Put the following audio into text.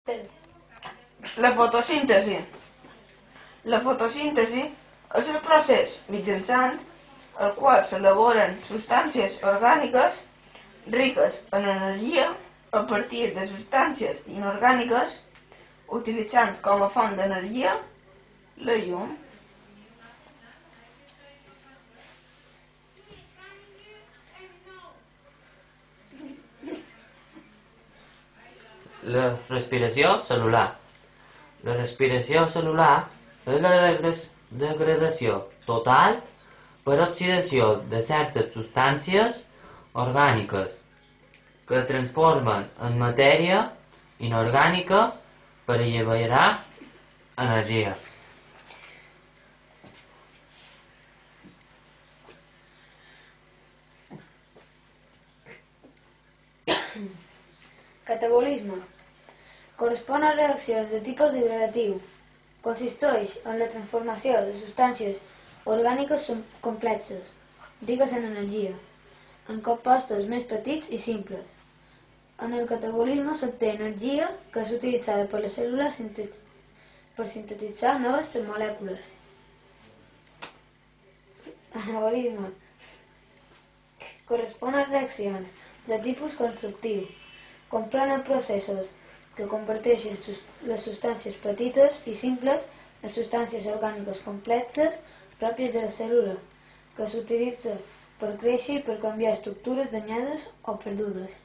La fotosíntesi. La fotosíntesi és el procés mitjançant el qual s'elaboren substàncies orgàniques riques en energia a partir de substàncies inorgàniques, utilitzant com a font d'energia la llum. La respiració cel·lular. La respiració cel·lular és la degradació total per oxidació de certes substàncies orgàniques que transformen en matèria inorgànica per alliberar energia. Catabolisme. Correspon a reaccions de tipus degradatiu. Consisteix en la transformació de substàncies orgàniques complexes, riques en energia, en compostos més petits i simples. En el catabolisme s'obté energia que és utilitzada per les cèl·lules per sintetitzar noves molècules. Anabolisme. Correspon a reaccions de tipus constructiu. Comprenen processos que converteixen les substàncies petites i simples en substàncies orgàniques complexes pròpies de la cèl·lula, que s'utilitza per créixer i per canviar estructures danyades o perdudes.